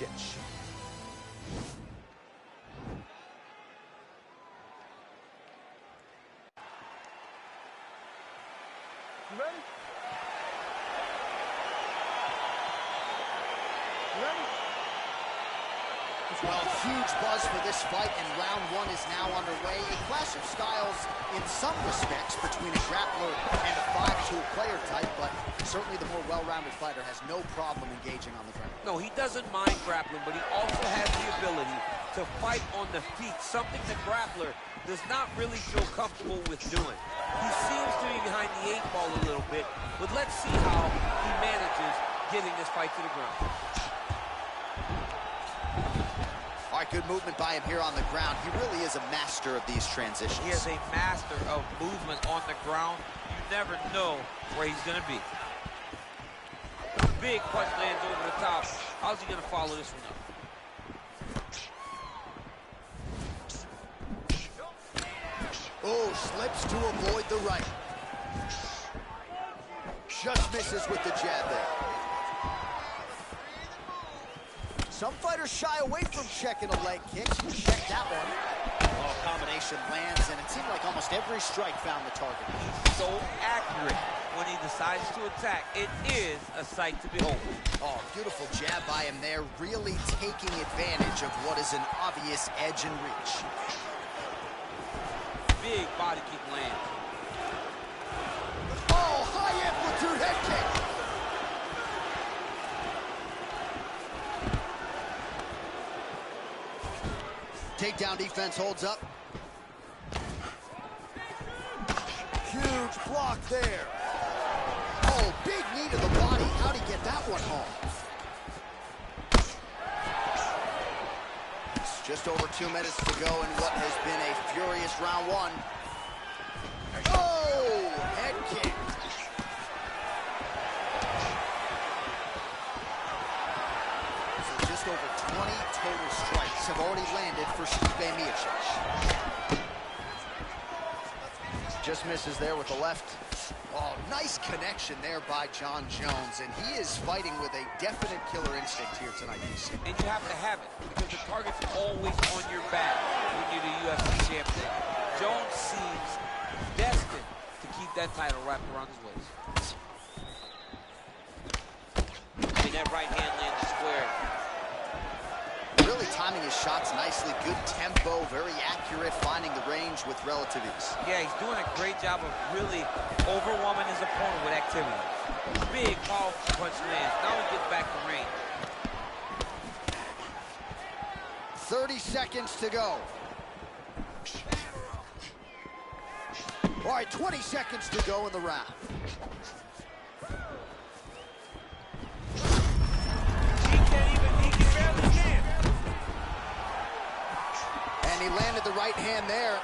Miocic. You ready? You ready? Well, huge buzz for this fight, and round one is now underway. A clash of styles in some respects between a grappler and a 5-tool player type, but certainly the more well-rounded fighter has no problem engaging on the ground. No, he doesn't mind grappling, but he also has the ability to fight on the feet, something the grappler does not really feel comfortable with doing. He seems to be behind the 8 ball a little bit, but let's see how he manages getting this fight to the ground. All right, good movement by him here on the ground. He really is a master of these transitions. He is a master of movement on the ground. You never know where he's going to be. Big punch lands over the top. How's he going to follow this one up? Oh, slips to avoid the right. Just misses with the jab there. Some fighters shy away from checking a leg kick. He checked that one. Oh, combination lands, and it seemed like almost every strike found the target. He's so accurate when he decides to attack. It is a sight to behold. Oh, beautiful jab by him there, really taking advantage of what is an obvious edge and reach. Big body kick lands. Oh, high amplitude head kick. Takedown defense holds up. Huge block there. Oh, big knee to the body. How'd he get that one home? It's just over 2 minutes to go in what has been a furious round one. Oh, head kick. So just over 20 total strikes have already landed for Stipe Miocic. Just misses there with the left. Oh, nice connection there by Jon Jones, and he is fighting with a definite killer instinct here tonight, DC. And you have to have it, because the target's always on your back when you're the UFC champion. Jones seems destined to keep that title wrapped around his waist. And that right hand lands square. Really timing his shots nicely. Good tempo, very accurate, finding the range with relative ease. Yeah, he's doing a great job of really overwhelming his opponent with activity. Big, powerful punch lands. Now he gets back to range. 30 seconds to go. All right, 20 seconds to go in the round. And he landed the right hand there.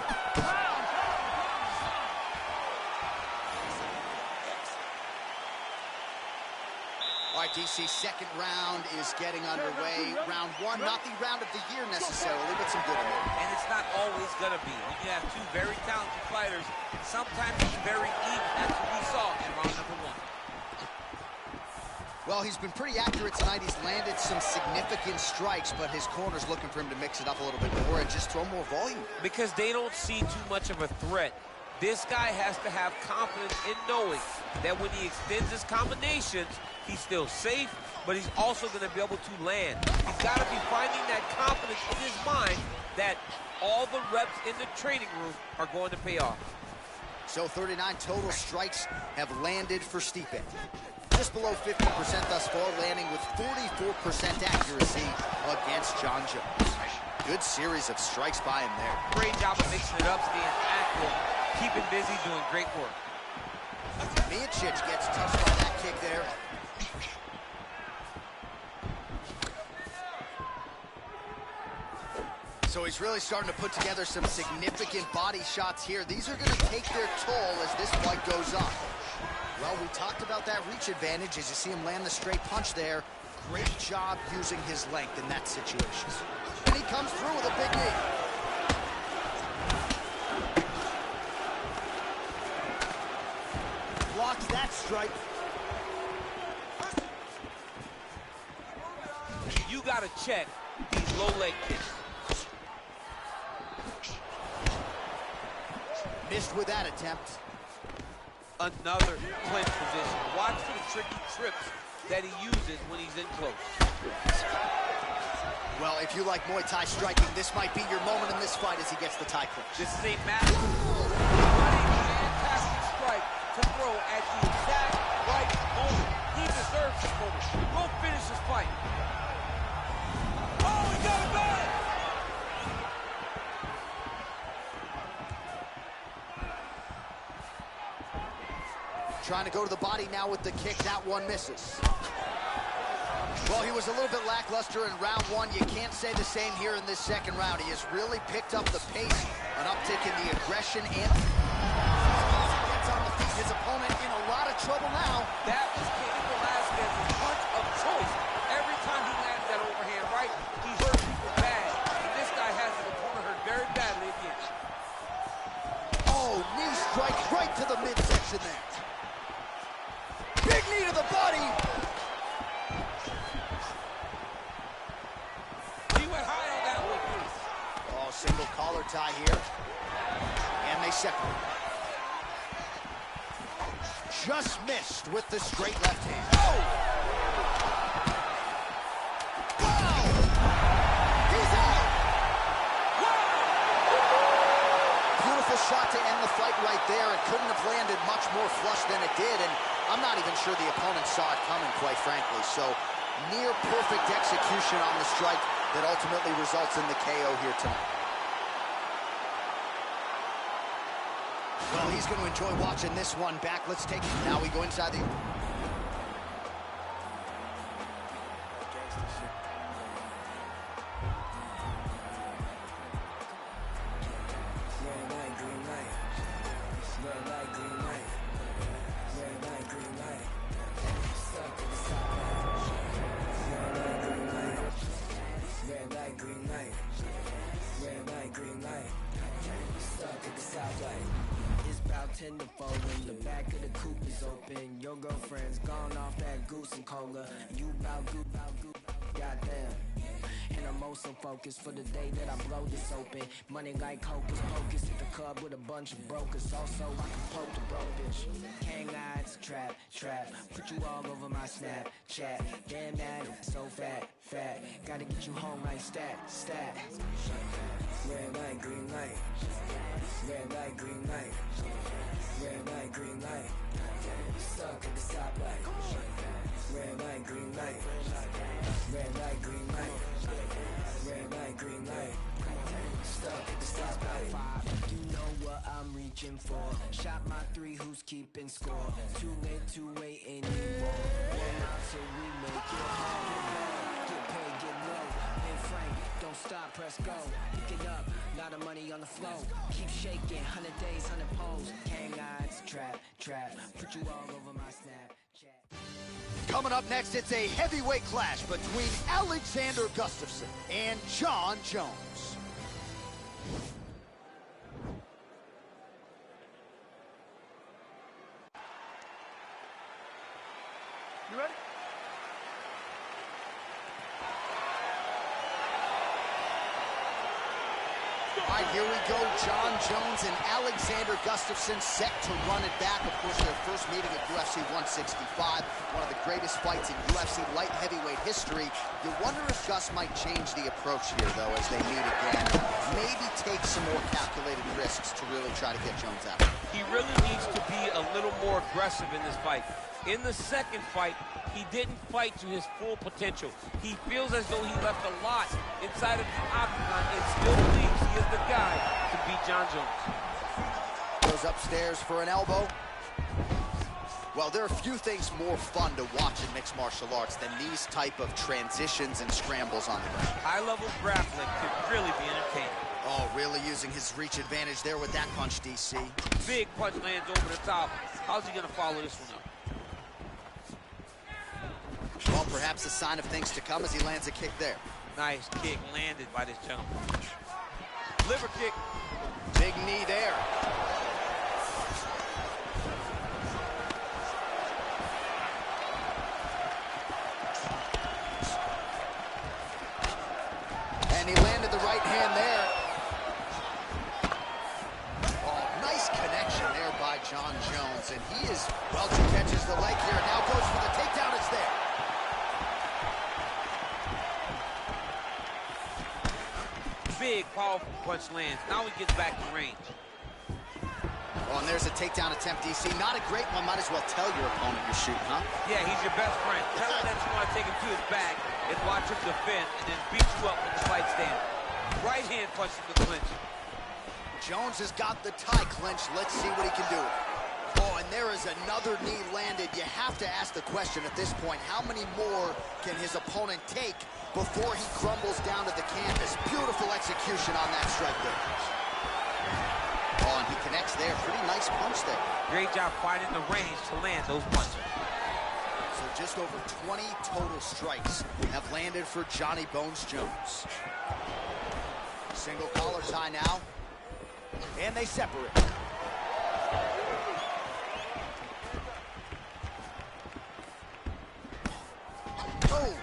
All right, DC, second round is getting underway. Round one, not the round of the year necessarily, but some good in there. And it's not always gonna be. When you have two very talented fighters, sometimes it's very even. That's what we saw in round number one. Well, he's been pretty accurate tonight. He's landed some significant strikes, but his corner's looking for him to mix it up a little bit more and just throw more volume. Because they don't see too much of a threat. This guy has to have confidence in knowing that when he extends his combinations, he's still safe, but he's also going to be able to land. He's got to be finding that confidence in his mind that all the reps in the training room are going to pay off. So 39 total strikes have landed for Stipe. Just below 50% thus far, landing with 44% accuracy against Jon Jones. Good series of strikes by him there. Great job of mixing it up, staying active, keeping busy, doing great work. Miocic gets touched by that kick there. So he's really starting to put together some significant body shots here. These are going to take their toll as this fight goes on. Well, we talked about that reach advantage as you see him land the straight punch there. Great job using his length in that situation. And he comes through with a big knee. Blocks that strike. You got to got to check these low leg kicks. Missed with that attempt. Another clinch position. Watch for the tricky trips that he uses when he's in close. Well, if you like Muay Thai striking, this might be your moment in this fight as he gets the Thai clinch. This is a massive, fantastic strike to throw at the exact right moment. He deserves this moment. Go finish this fight. Oh, he got it back! Trying to go to the body now with the kick. That one misses. Well, he was a little bit lackluster in round one. You can't say the same here in this second round. He has really picked up the pace, an uptick in the aggression, and gets on the feet. His opponent in a lot of trouble now. That was Cain Velasquez's punch of choice. Every time he lands that overhand right, he hurts people bad. And this guy has his opponent hurt very badly again. Oh, knee strike right to the midsection there. Big knee to the body. He went high on that one. Oh, single collar tie here. And they separate. Just missed with the straight left hand. Oh! Wow! He's out! Wow! Beautiful shot to end the fight right there. It couldn't have landed much more flush than it did, and I'm not even sure the opponent saw it coming, quite frankly. So, near perfect execution on the strike that ultimately results in the KO here tonight. Well, he's going to enjoy watching this one back. Let's take it. Now we go inside the... Tend to fold when the back of the coupe is open. Your girlfriend's gone off that goose and cola. You bout goop, goddamn. And I'm also focused for the day that I blow this open. Money like hocus pocus at the club with a bunch of brokers. Also, I can poke the broke bitch. Hang eyes, trap. Put you all over my Snapchat. Damn that, so fat. Gotta get you home like stat. Red light, green light. Red light, green light. Red light, green light. Stuck at the stoplight. Red light, green light. Red light, green light. Red light, green light. Stuck at the stoplight. You know what I'm reaching for. Shot my three, who's keeping score? Too late to wait anymore. One out till we make it home. Get paid, get low. And Frank, don't stop, press go. Pick it up, lot of money on the flow. Keep shaking, 100 days, 100 poles. Hang odds, trap. Put you all over my Snapchat. Coming up next, it's a heavyweight clash between Alexander Gustafsson and Jon Jones. You ready? All right, here we go. Jon Jones and Alexander Gustafsson set to run it back. Of course, their first meeting at UFC 165, one of the greatest fights in UFC light heavyweight history. You wonder if Gus might change the approach here, though, as they meet again. Maybe take some more calculated risks to really try to get Jones out. He really needs to be a little more aggressive in this fight. In the second fight, he didn't fight to his full potential. He feels as though he left a lot inside of the octagon and still believes he is the guy to beat Jon Jones. Goes upstairs for an elbow. Well, there are few things more fun to watch in mixed martial arts than these type of transitions and scrambles on the ground. High-level grappling could really be entertaining. Oh, really using his reach advantage there with that punch, DC. Big punch lands over the top. How's he going to follow this one up? Well, perhaps a sign of things to come as he lands a kick there. Nice kick landed by this gentleman. Liver kick. Big knee there. And he landed the right hand there. Oh, nice connection there by Jon Jones. And he is, well, he catches the leg here. Now goes for the takedown. It's there. Big, powerful punch lands. Now he gets back to range. Oh, and there's a takedown attempt, DC. Not a great one. Might as well tell your opponent you're shooting, huh? Yeah, he's your best friend. Tell him that you want to take him to his back and watch him defend and then beat you up when the fight stand. Right hand punch in the clinch. Jones has got the tie clinch. Let's see what he can do. Oh, and there is another knee landed. You have to ask the question at this point, how many more can his opponent take before he crumbles down to the canvas? Beautiful execution on that strike there. Oh, and he connects there. Pretty nice punch there. Great job finding the range to land those punches. So just over 20 total strikes have landed for Johnny Bones Jones. Single collar tie now. And they separate. Oh!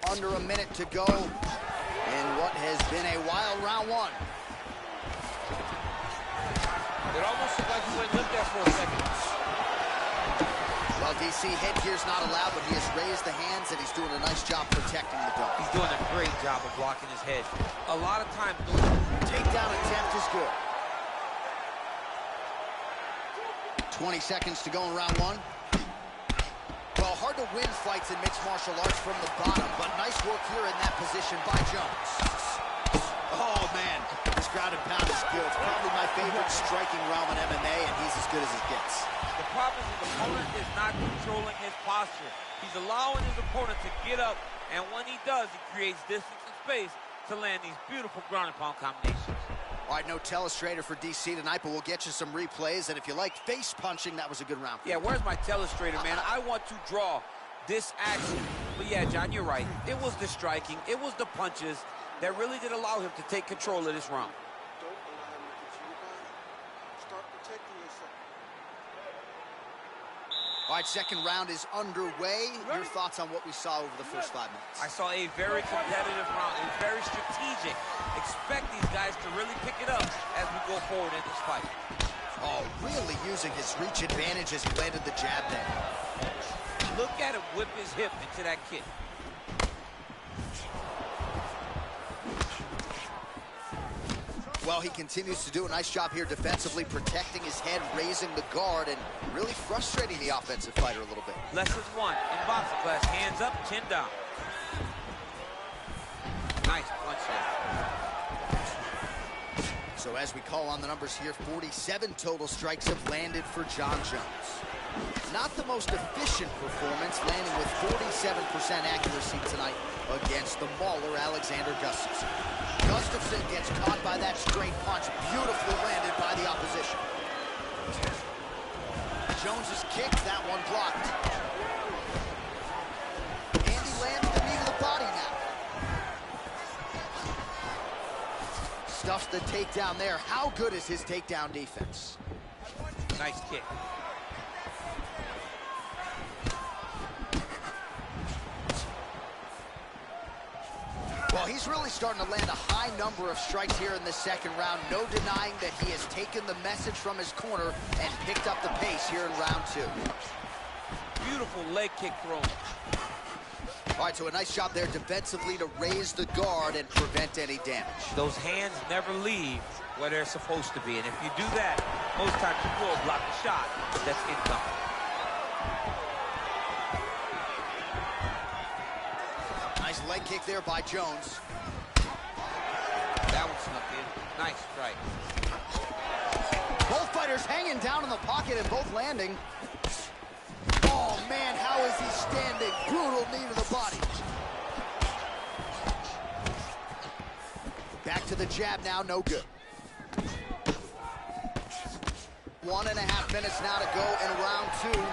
Under a minute to go in what has been a wild round one. It almost looked like he went limp there for a second. Well, DC, headgear's not allowed, but he has raised the hands, and he's doing a nice job protecting the dome. He's doing a great job of blocking his head. A lot of times, Takedown attempt is good. 20 seconds to go in round one. Well, hard to win fights in mixed martial arts from the bottom, but nice work here in that position by Jones. Oh, man, this ground and pound is good. It's probably my favorite striking realm in MMA, and he's as good as it gets. the problem is the opponent is not controlling his posture. He's allowing his opponent to get up, and when he does, he creates distance and space to land these beautiful ground and pound combinations. All right, no telestrator for DC tonight, but we'll get you some replays. And if you like face punching, that was a good round. Yeah, where's my telestrator, man? I want to draw this action. But yeah, John, you're right. It was the striking, it was the punches that really did allow him to take control of this round. Don't allow him to get you your body. Start protecting yourself. All right, second round is underway. Your thoughts on what we saw over the first 5 minutes? I saw a very competitive round. It was very strategic. Expect these guys to really pick it up as we go forward in this fight. Oh, really using his reach advantage as he landed the jab there. Look at him whip his hip into that kick. Well, he continues to do a nice job here defensively, protecting his head, raising the guard, and really frustrating the offensive fighter a little bit. Lessons one in boxing class. Hands up, chin down. Nice punch there. So as we call on the numbers here, 47 total strikes have landed for Jon Jones. Not the most efficient performance, landing with 47% accuracy tonight against the mauler Alexander Gustafsson. Gustafsson gets caught by that straight punch, beautifully landed by the opposition. Jones's kick, that one blocked. And he lands the knee to the body now. Stuffs the takedown there. How good is his takedown defense? Nice kick. Well, he's really starting to land a high number of strikes here in the second round. No denying that he has taken the message from his corner and picked up the pace here in round two. Beautiful leg kick thrown. All right, so a nice job there defensively to raise the guard and prevent any damage. Those hands never leave where they're supposed to be. And if you do that, most times you will block the shot that's incoming. Nice leg kick there by Jones. That one snuck in. Nice strike. Both fighters hanging down in the pocket and both landing. Oh, man, how is he standing? Brutal knee to the body. Back to the jab now, no good. 1.5 minutes now to go in round two.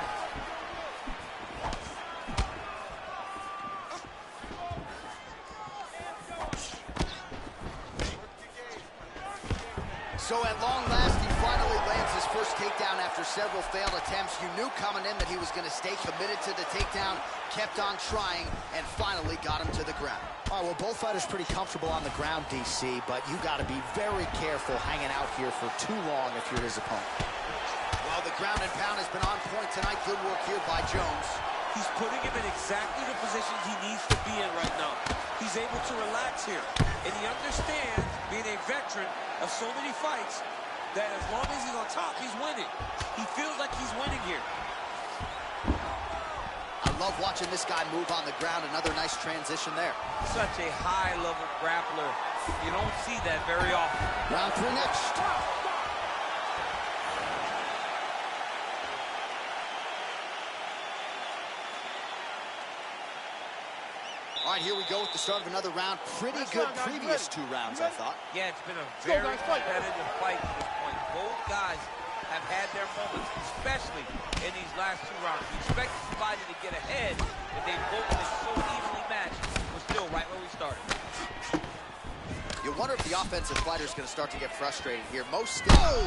So at long last, he finally lands his first takedown after several failed attempts. You knew coming in that he was going to stay committed to the takedown, kept on trying, and finally got him to the ground. All right, well, both fighters pretty comfortable on the ground, DC, but you got to be very careful hanging out here for too long if you're his opponent. Well, the ground and pound has been on point tonight. Good work here by Jones. He's putting him in exactly the positions he needs to be in right now. He's able to relax here, and he understands, being a veteran of so many fights, that as long as he's on top, he's winning. He feels like he's winning here. I love watching this guy move on the ground. Another nice transition there. Such a high-level grappler. You don't see that very often. Round 3 next. All right, here we go with the start of another round. Pretty good previous 2 rounds, I thought. Yeah, it's been a very competitive fight to this point. Both guys have had their moments, especially in these last 2 rounds. We expected somebody to get ahead, but they both been so evenly matched. We're still right where we started. You wonder if the offensive fighter is going to start to get frustrated here. Most still. Oh!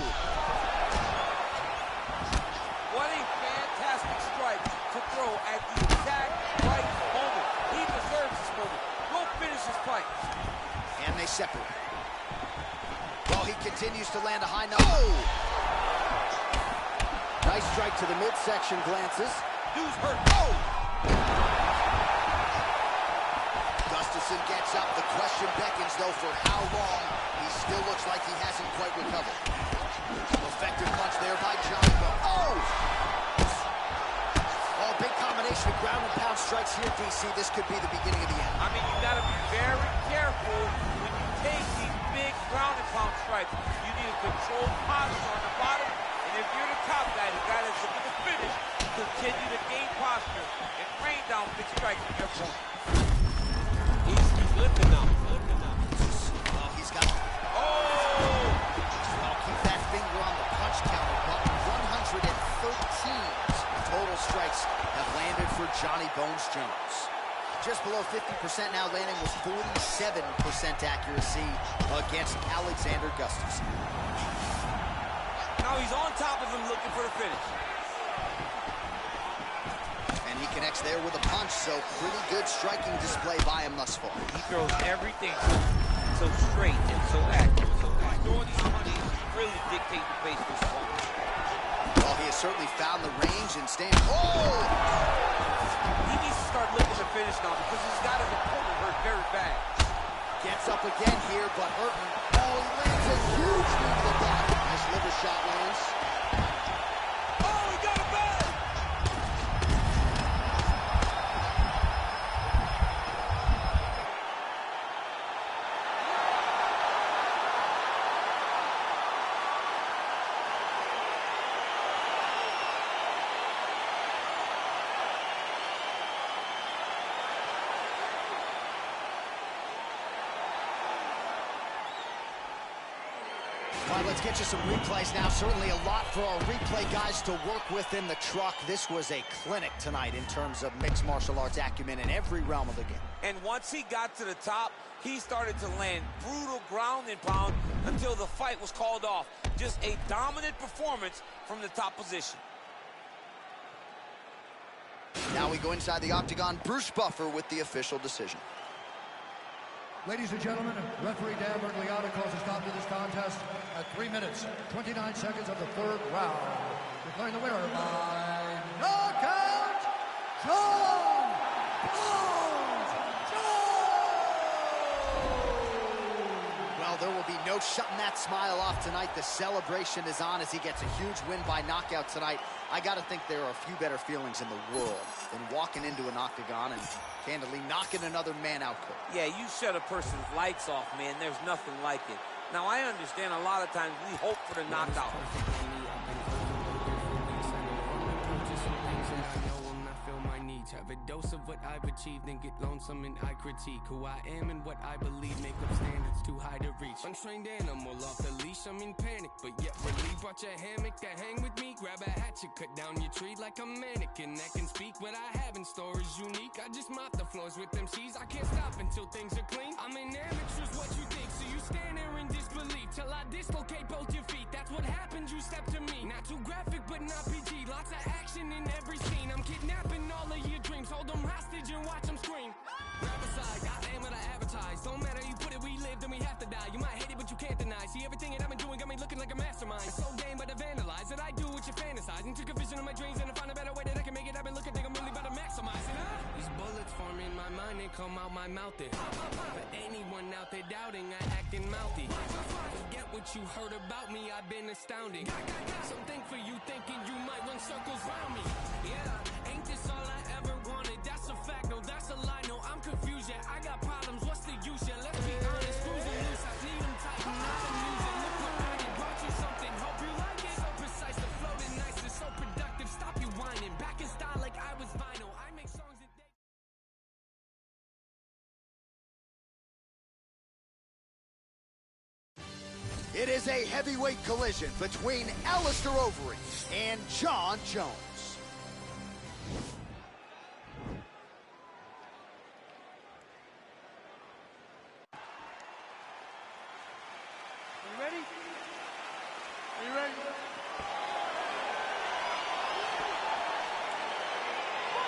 What a fantastic strike to throw at the exact right moment. He deserves this moment. Go finish his fight. And they separate. Well, he continues to land a high number. Oh! Nice strike to the midsection, glances. Dude's hurt. Oh! Gustafsson gets up. The question beckons, though, for how long. He still looks like he hasn't quite recovered. Effective punch there by Jon Jones. Oh! Oh, big combination of ground and pound strikes here, DC. This could be the beginning of the end. I mean, you got to be very careful when you take these big ground and pound strikes. You need a controlled posture on the bottom. And if you're the top guy, the guy that's looking to finish, continue to gain posture and rain down big strikes from your opponent. He's lifting now. Oh, he's got... Oh! Well, keep that finger on the punch counter button. 113 total strikes have landed for Johnny Bones Jones. Just below 50% now, landing with 47% accuracy against Alexander Gustafsson. Now he's on top of him looking for the finish. And he connects there with a punch, so pretty good striking display by him thus far. He throws everything so straight and so accurate. So he's throwing these punches really dictate the pace of his opponent. Well, he has certainly found the range and stand. Oh! He needs to start looking to finish now because he's got his opponent hurt very bad. Gets up again here, but hurting. Oh, he lands a huge knee to the back. Nice liver shot lands. Oh, he got it back! All right, let's get you some replays now. Certainly a lot for our replay guys to work with in the truck. This was a clinic tonight in terms of mixed martial arts acumen in every realm of the game. And once he got to the top, he started to land brutal ground and pound until the fight was called off. Just a dominant performance from the top position. Now we go inside the octagon. Bruce Buffer with the official decision. Ladies and gentlemen, referee Dan Bergliata calls a stop to this contest at 3 minutes, 29 seconds of the 3rd round. Declaring the winner by knockout, Jon Jones! Well, there will be no shutting that smile off tonight. The celebration is on as he gets a huge win by knockout tonight. I got to think there are a few better feelings in the world than walking into an octagon and candidly knocking another man out quick. Yeah, you shut a person's lights off, man. There's nothing like it. Now, I understand a lot of times we hope for the knockout. Have a dose of what I've achieved, then get lonesome and I critique who I am and what I believe. Make up standards too high to reach. Untrained animal off the leash, I'm in panic, but yet relieved. Brought your hammock to hang with me. Grab a hatchet, cut down your tree like a mannequin that can speak. What I have in store is unique. I just mop the floors with them C's. I can't stop until things are clean. I'm an amateur's what you think, so you stand there in disbelief till I dislocate both your feet. That's what happens, you step to me. Not too graphic, but not PG. Lots of action in every scene. I'm kidnapping all of your dreams. Hold them hostage and watch them scream. Grab a side, I am what I advertise. Don't matter, you put it, we live, then we have to die. You might hate it, but you can't deny. See, everything that I've been doing got me looking like a mastermind. It's so game, but I vandalize it. I do what you fantasize. And took a vision of my dreams and I find a better way that I can make it. I've been looking, think I'm really about to maximize it. These bullets form in my mind and come out my mouth. For anyone out there doubting, I acting mouthy. Forget what you heard about me, I've been astounding. Some think for you thinking you might run circles round me. Yeah, ain't this all I ever wanted? That's a fact, no, that's a lie. No, I'm confused, yeah, I got problems, what's the use? Yeah, let's be honest, screws are loose, I need them tight, not amusing. Look what I did, brought you something, hope you like it. So precise, the flow is nice, it's so productive, stop you whining. Back in style like I was vinyl, I make songs that they... It is a heavyweight collision between Alistair Overeem and Jon Jones. Are you ready? Are you ready?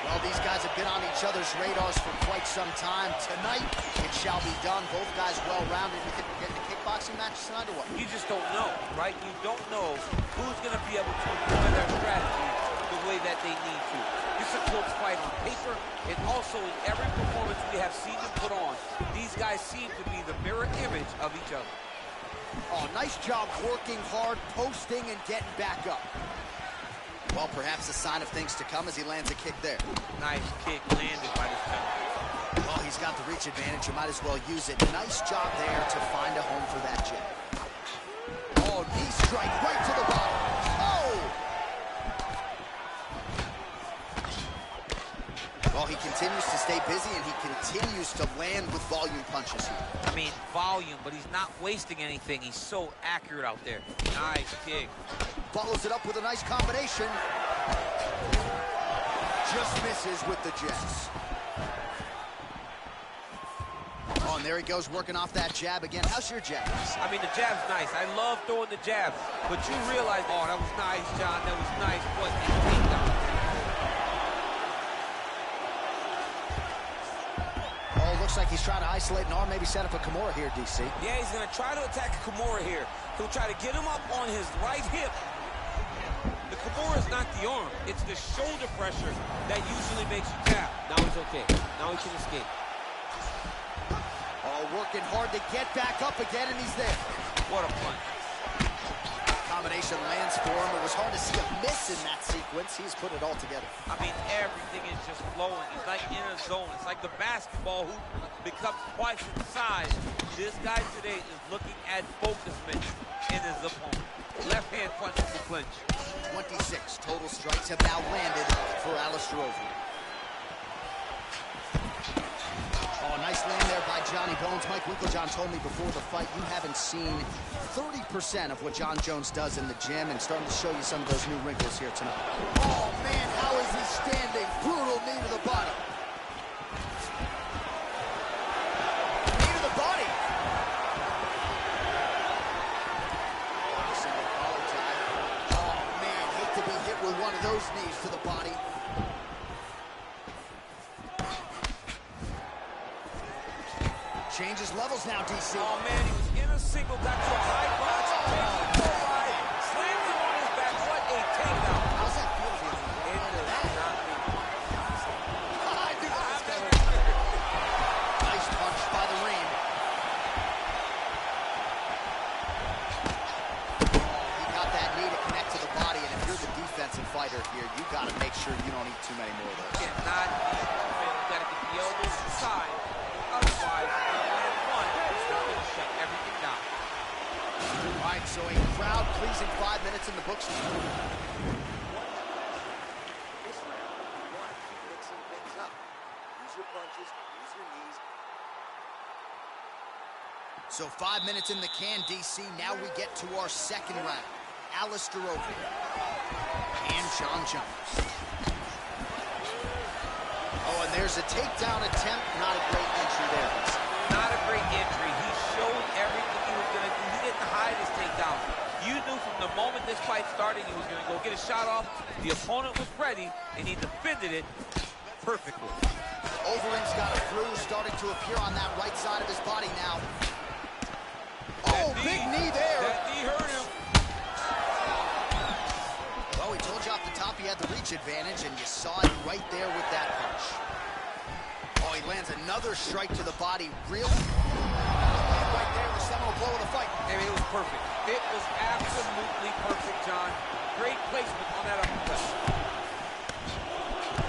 Well, these guys have been on each other's radars for quite some time. Tonight, it shall be done. Both guys well-rounded. You think we're getting a kickboxing match tonight or what? You just don't know, right? You don't know who's going to be able to employ their strategy the way that they need to. This is a close fight on paper, and also in every performance we have seen them put on, these guys seem to be the mirror image of each other. Oh, nice job working hard, posting, and getting back up. Well, perhaps a sign of things to come as he lands a kick there. Nice kick landed by this gentleman. Well, he's got the reach advantage. You might as well use it. Nice job there to find a home for that jab. Oh, knee strike right to the bottom. Oh! Well, he continues to stay busy, and he continues to land with volume punches here. I mean, volume, but he's not wasting anything. He's so accurate out there. Nice kick. Follows it up with a nice combination. Just misses with the jabs. Oh, and there he goes, working off that jab again. How's your jabs? I mean, the jab's nice. I love throwing the jabs. But you realize, oh, that was nice, John. That was nice. What a takedown. Oh, looks like he's trying to isolate an arm, maybe set up a Kimura here, DC. Yeah, he's going to try to attack a Kimura here. He'll try to get him up on his right hip. The Kimura is not the arm. It's the shoulder pressure that usually makes you tap. Now he's okay. Now he can escape. Oh, working hard to get back up again, and he's there. What a punch. Combination lands for him. It was hard to see a miss in that sequence. He's put it all together. I mean, everything is just flowing. It's like in a zone. It's like the basketball hoop becomes twice its size. This guy today is looking at focusment in his opponent. Left hand punch to clinch. 26 total strikes have now landed for Alistair Overeem. Oh, nice land there by Johnny Bones. Mike Winklejohn told me before the fight you haven't seen 30% of what Jon Jones does in the gym, and starting to show you some of those new wrinkles here tonight. Oh, man, how is he standing? Brutal knee to the body. Knee to the body. Single collar tie. Oh, man, hate to be hit with one of those knees to the body. Changes levels now, DC. Oh, man, he was in a single, got to a high box, takes it so high, slams him on his back. What a takedown. How's that feel to be It does not mean. I do not Nice punch by the ring. He got that knee to connect to the body, and if you're the defensive fighter here, you got to make sure you don't eat too many more of those. Cannot eat. You got to get the elbows inside. Otherwise, shut everything down. All right, so a crowd-pleasing 5 minutes in the books. This round, one, mixing things up. punches, use your knees. So 5 minutes in the can, DC. Now we get to our second round. Alistair Overeem and Jon Jones. Oh, and there's a takedown attempt. Not a great entry there. Not a great entry. He showed everything he was going to do. He didn't hide his takedown. You knew from the moment this fight started he was going to go get a shot off. The opponent was ready, and he defended it perfectly. Overeem's got a bruise starting to appear on that right side of his body now. Oh, big knee there. That knee hurt him. Well, we told you off the top he had the reach advantage, and you saw it right there with that punch. Oh, he lands another strike to the body. Real right there, the seminal blow of the fight. I mean, it was perfect. It was absolutely perfect, John. Great placement on that uppercut.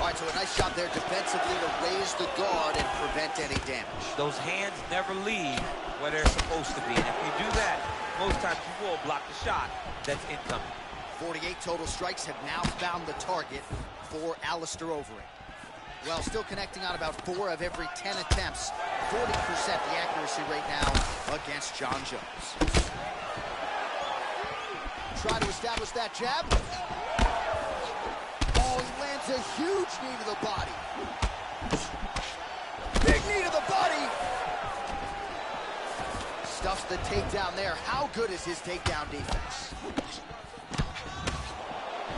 All right, so a nice shot there defensively to raise the guard and prevent any damage. Those hands never leave where they're supposed to be. And if you do that, most times you will block the shot that's incoming. 48 total strikes have now found the target for Alistair Overeem. Well, still connecting on about 4 of every 10 attempts. 40% the accuracy rate now against Jon Jones. Try to establish that jab. Oh, he lands a huge knee to the body. Big knee to the body. Stuffs the takedown there. How good is his takedown defense?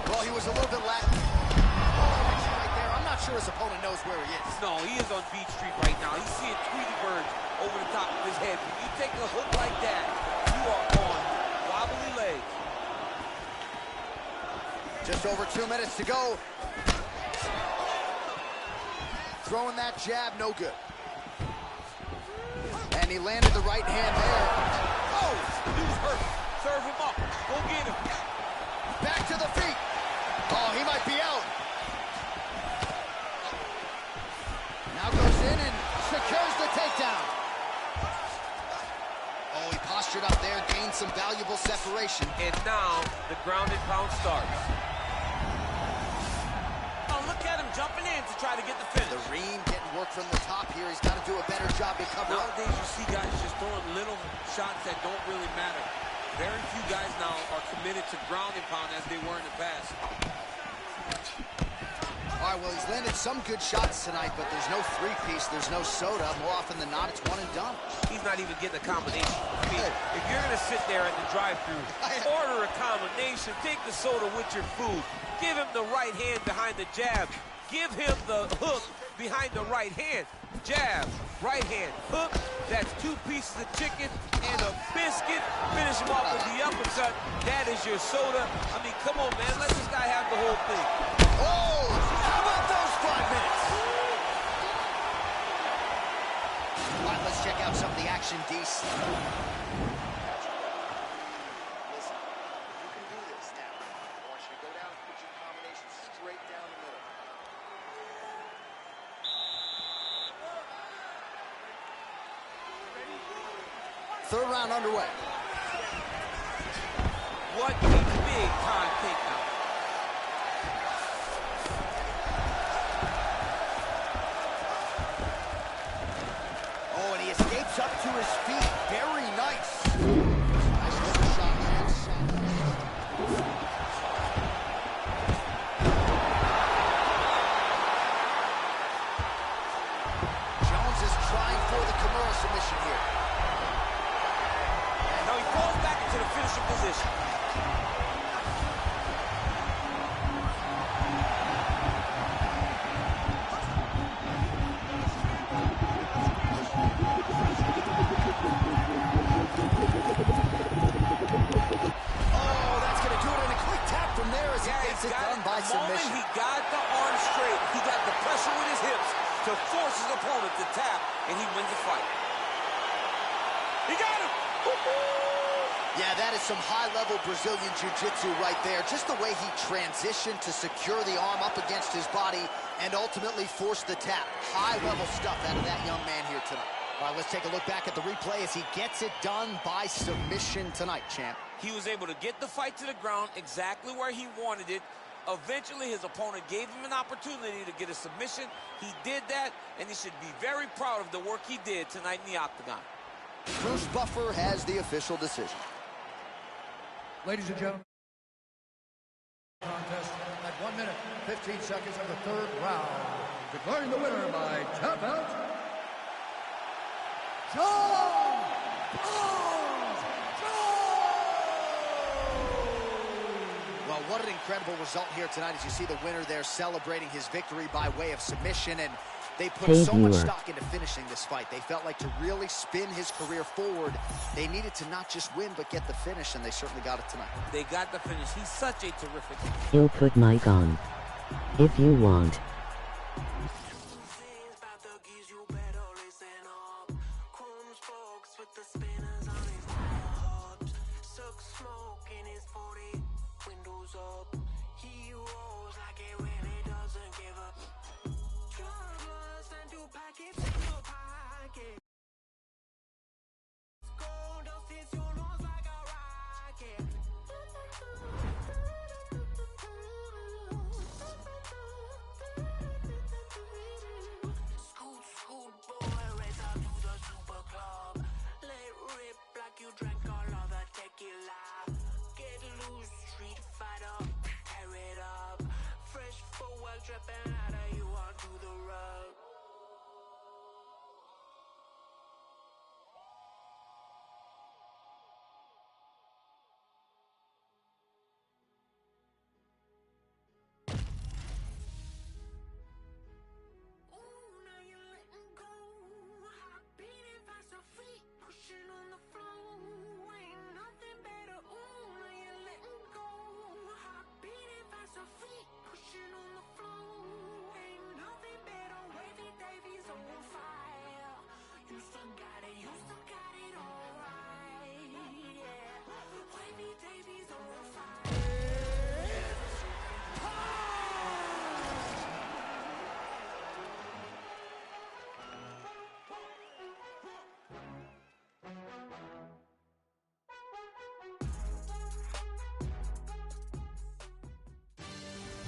Well, he was a little bit late. Right there. I'm not sure his opponent knows where he is. No, he is on Beach Street right now. He's seeing Tweety birds over the top of his head. When you take a hook like that, you are on wobbly legs. Just over 2 minutes to go. Throwing that jab, no good. And he landed the right hand there. Oh, dude's hurt. Serve him up. Go get him. Back to the feet. Oh, he might be out. Now goes in and secures the takedown. Oh, he postured up there, gained some valuable separation. And now the ground and pound starts. Oh, look at him jumping in to try to get the finish. The Reem getting work from the top here. He's got to do a better job to cover up. Nowadays, you see guys just throwing little shots that don't really matter. Very few guys now are committed to ground and pound as they were in the past. All right, well, he's landed some good shots tonight, but there's no three-piece, there's no soda. More often than not, it's one and done. He's not even getting a combination. I mean, if you're going to sit there at the drive-thru, order a combination, take the soda with your food, give him the right hand behind the jab, give him the hook behind the right hand. Jab, right hand, hook, that's 2 pieces of chicken and a biscuit. Finish him off with the uppercut. That is your soda. I mean, come on, man, let this guy have the whole thing. Oh, how about those 5 minutes? All right, let's check out some of the action, DC. Listen, you can do this now. I want you to go down and put your combination straight down the middle. Third round underway. What a big time takedown. Oh, and he escapes up to his feet. Very nice. Nice little shot, man. Jones is trying for the Kimura submission here. Now he falls back into the finishing position. Oh, that's going to do it in a quick tap from there as he gets it done by submission. He got the arm straight. He got the pressure with his hips to force his opponent to tap, and he wins the fight. He got him! Yeah, that is some high-level Brazilian jiu-jitsu right there. Just the way he transitioned to secure the arm up against his body and ultimately force the tap. High-level stuff out of that young man here tonight. All right, let's take a look back at the replay as he gets it done by submission tonight, champ. He was able to get the fight to the ground exactly where he wanted it. Eventually, his opponent gave him an opportunity to get a submission. He did that, and he should be very proud of the work he did tonight in the octagon. Bruce Buffer has the official decision. Ladies and gentlemen, contest at 1 minute, 15 seconds of the third round. Declaring the winner by tap out, Jon Jones! Well, what an incredible result here tonight as you see the winner there celebrating his victory by way of submission, and they put so much stock into finishing this fight. They felt like to really spin his career forward, they needed to not just win but get the finish, and they certainly got it tonight. They got the finish. He's such a terrific. He'll put mic on if you want.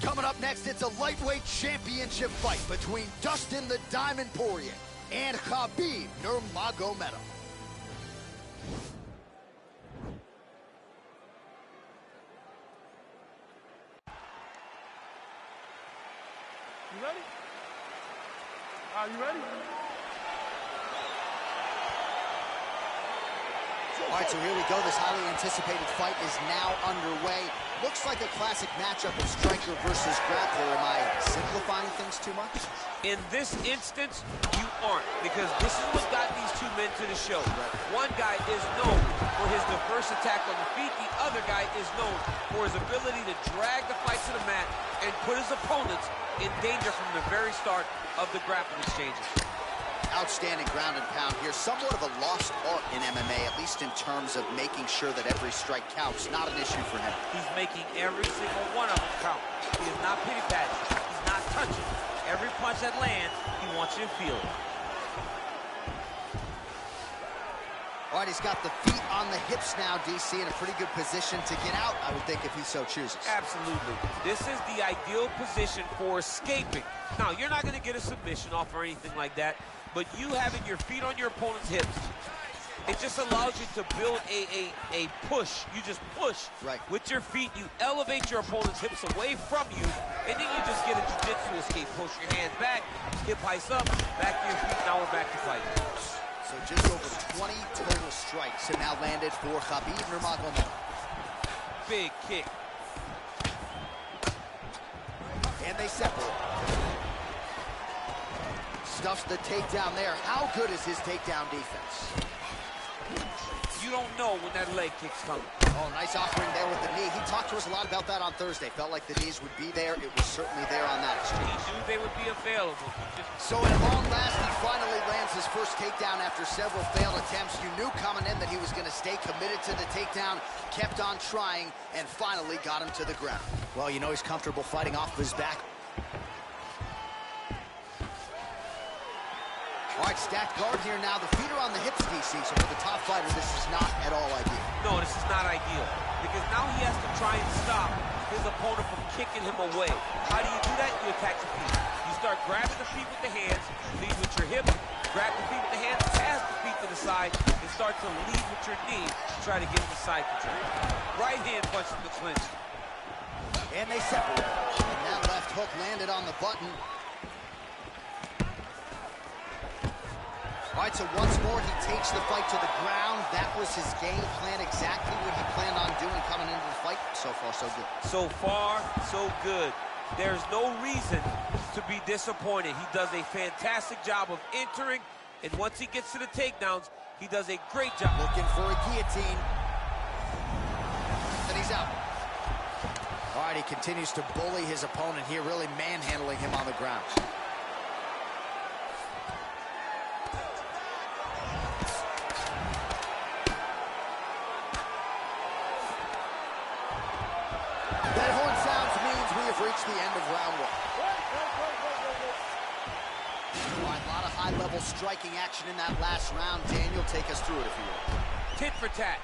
Coming up next, it's a lightweight championship fight between Dustin the Diamond Poirier and Khabib Nurmagomedov. You ready? Are you ready? All right, so here we go. This highly anticipated fight is now underway. Looks like a classic matchup of striker versus grappler. Am I simplifying things too much? In this instance, you aren't, because this is what got these two men to the show. One guy is known for his diverse attack on the feet. The other guy is known for his ability to drag the fight to the mat and put his opponents in danger from the very start of the grappling exchanges. Outstanding ground and pound here. Somewhat of a lost art in MMA, at least in terms of making sure that every strike counts. Not an issue for him. He's making every single one of them count. He is not pity-patting. He's not touching. Every punch that lands, he wants you to feel it. All right, he's got the feet on the hips now, DC, in a pretty good position to get out, I would think, if he so chooses. Absolutely. This is the ideal position for escaping. Now, you're not going to get a submission off or anything like that, but you having your feet on your opponent's hips, it just allows you to build a push. You just push with your feet. You elevate your opponent's hips away from you, and then you just get a jiu-jitsu escape. Push your hands back, hip heights up, back to your feet. Now we're back to fighting. So just over 20 total strikes have now landed for Khabib Nurmagomedov. Big kick. And they separate. Stuffs the takedown there. How good is his takedown defense? You don't know when that leg kick's coming. Oh, nice offering there with the knee. He talked to us a lot about that on Thursday. Felt like the knees would be there. It was certainly there on that exchange. He knew they would be available. So at long last, he finally lands his first takedown after several failed attempts. You knew coming in that he was going to stay committed to the takedown, kept on trying, and finally got him to the ground. Well, you know he's comfortable fighting off his back. All right, stacked guard here now. The feet are on the hips, DC, so for the top fighter, this is not at all ideal. No, this is not ideal, because now he has to try and stop his opponent from kicking him away. How do you do that? You attack the feet. You start grabbing the feet with the hands, lead with your hip, grab the feet with the hands, pass the feet to the side, and start to lead with your knee to try to get the side control. Right hand punch to the clinch. And they separate. And that left hook landed on the button. All right, so once more, he takes the fight to the ground. That was his game plan, exactly what he planned on doing coming into the fight. So far, so good. So far, so good. There's no reason to be disappointed. He does a fantastic job of entering, and once he gets to the takedowns, he does a great job. Looking for a guillotine. And he's out. All right, he continues to bully his opponent here, really manhandling him on the ground. That horn sounds means we have reached the end of round one. All right, a lot of high-level striking action in that last round. Daniel, take us through it if you will. Tit for tat.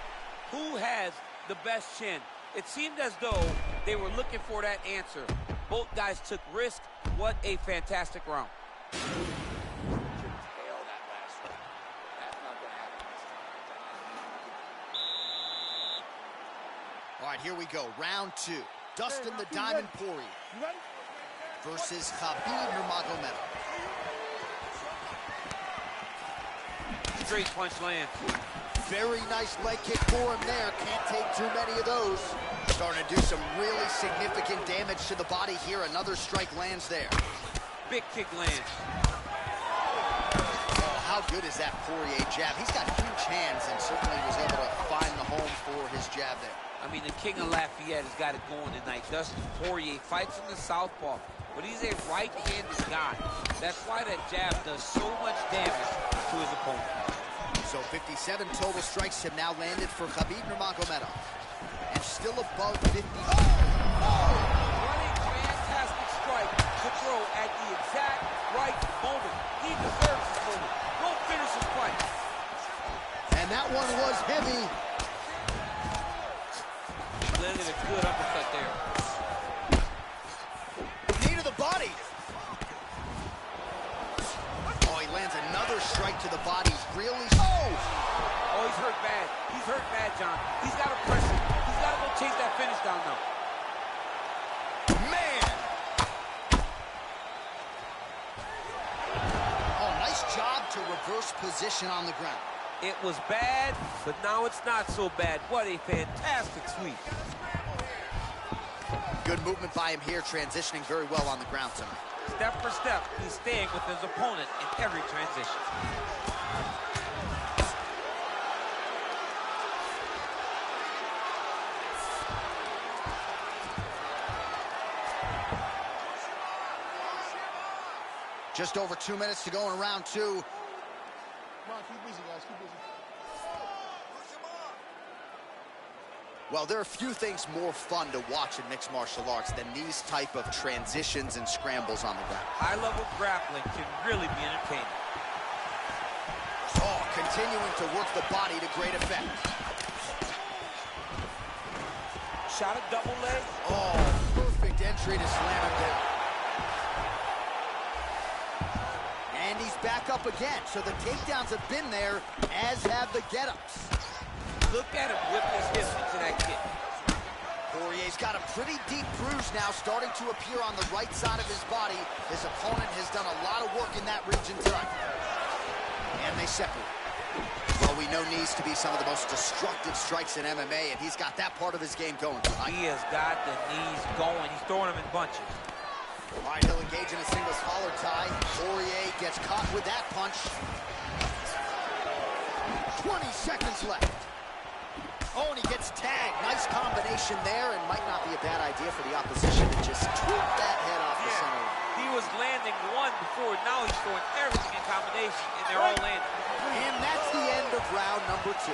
Who has the best chin? It seemed as though they were looking for that answer. Both guys took risk. What a fantastic round. All right, here we go. Round two. Dustin the Diamond Poirier versus Khabib Nurmagomedov. Straight punch lands. Very nice leg kick for him there. Can't take too many of those. Starting to do some really significant damage to the body here. Another strike lands there. Big kick lands. Oh, how good is that Poirier jab? He's got huge hands and certainly was able to find the home for his jab there. I mean, the King of Lafayette has got it going tonight. Dustin Poirier fights in the southpaw, but he's a right-handed guy. That's why that jab does so much damage to his opponent. So 57 total strikes have now landed for Khabib Nurmagomedov. And still above 50. What a fantastic strike to throw at the exact right moment. He deserves this moment. Go finish his fight. And that one was heavy. Landed a good uppercut there. Knee to the body. Oh, he lands another strike to the body. Really? Oh, he's hurt bad. He's hurt bad, John. He's got to press it. He's got to go chase that finish down now. Man. Oh, nice job to reverse position on the ground. It was bad, but now it's not so bad. What a fantastic sweep. Good movement by him here, transitioning very well on the ground tonight. Step for step, he's staying with his opponent in every transition. Just over 2 minutes to go in round two. Come on, keep busy, guys. Keep busy. Well, there are few things more fun to watch in mixed martial arts than these type of transitions and scrambles on the ground. High-level grappling can really be entertaining. Oh, continuing to work the body to great effect. Shot a double leg. Oh, perfect entry to slam him down. And he's back up again. So the takedowns have been there, as have the get-ups. Look at him whip his hips into that kick. Poirier's got a pretty deep bruise now starting to appear on the right side of his body. His opponent has done a lot of work in that region tonight. And they separate. Well, we know knees to be some of the most destructive strikes in MMA, and he's got that part of his game going tonight. He has got the knees going. He's throwing them in bunches. All right, he'll engage in a singles collar tie. Poirier gets caught with that punch. 20 seconds left. Oh, and he gets tagged. Nice combination there, and might not be a bad idea for the opposition to just tweak that head off the center. He was landing one before. Now he's throwing everything in combination, and they're all landing. And that's the end of round number two.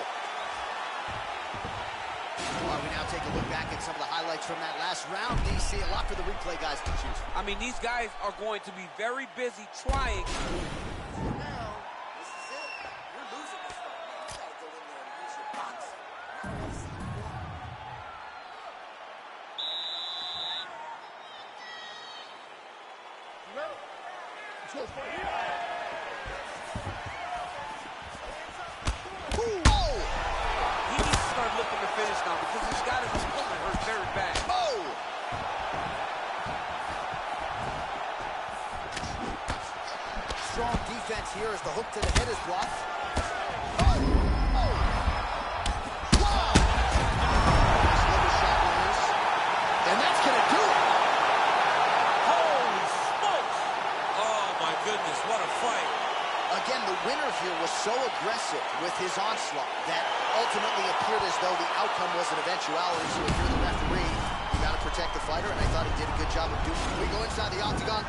Well, we now take a look back at some of the highlights from that last round. DC, a lot for the replay guys to choose from. I mean, these guys are going to be very busy trying. Now, this is it. You're losing this fight. You gotta go in there and use your boxing. Oh! He needs to start looking to finish now because he's got his opponent hurt very bad. Oh! Strong defense here as the hook to the head is blocked. Oh! Oh! Wow! Nice little shot lands. And that's going to do it. Holy smokes! Oh, my goodness, what a fight. Again, the winner here was so aggressive with his onslaught that ultimately appeared as though the outcome was an eventuality. So if you're the referee, you got to protect the fighter, and I thought he did a good job of doing it. We go inside the octagon.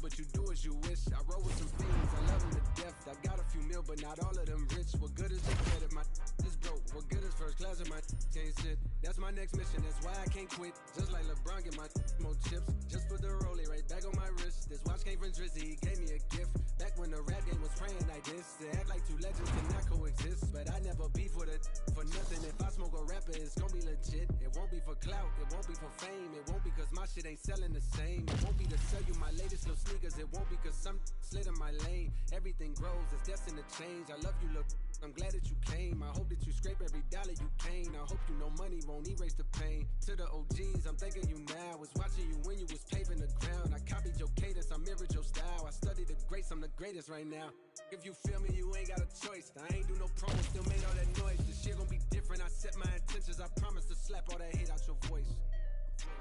But you do as you wish. I roll with some fiends, I love them to death. I got a few mil, but not all of them rich. What good is the credit? My is broke. What good is first class if my can't sit? That's my next mission, that's why I can't quit. Just like LeBron, get my more chips. Just put the rollie right back on my wrist. This watch came from Drizzy, he gave me a gift. Back when the rap game was praying like this. To act like two legends cannot coexist. But I never beef with it for nothing. If I smoke a rapper, it's gonna be legit. It won't be for clout, it won't be for fame. It won't be cause my shit ain't selling the same. It won't be to sell you my latest little sneakers. It won't be cause some slid in my lane. Everything grows, it's destined to change. I love you, look, I'm glad that you came. I hope that you scrape every dollar you can. I hope you know money won't erase the pain. To the OGs, I'm thanking you now. Was watching you when you was paving the ground. I copied your cadence, I mirrored your style. I studied the greats, I'm the greatest right now. If you feel me, you ain't got a choice. I ain't do no promo, still made all that noise. This shit gon' be different, I set my intentions. I promise to slap all that hate out your voice.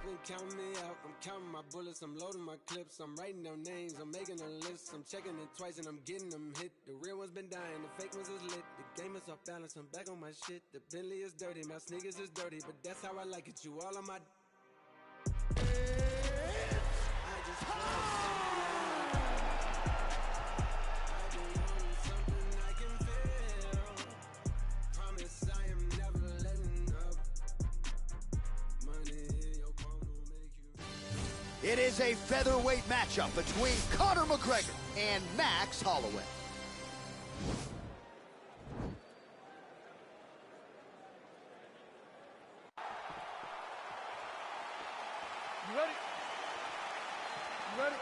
Ain't counting me out, I'm counting my bullets, I'm loading my clips, I'm writing down names, I'm making a list, I'm checking it twice and I'm getting them hit. The real ones been dying, the fake ones is lit. The game is off balance, I'm back on my shit. The Bentley is dirty, my sneakers is dirty, but that's how I like it, you all on my... I just It is a featherweight matchup between Conor McGregor and Max Holloway. You ready? You ready?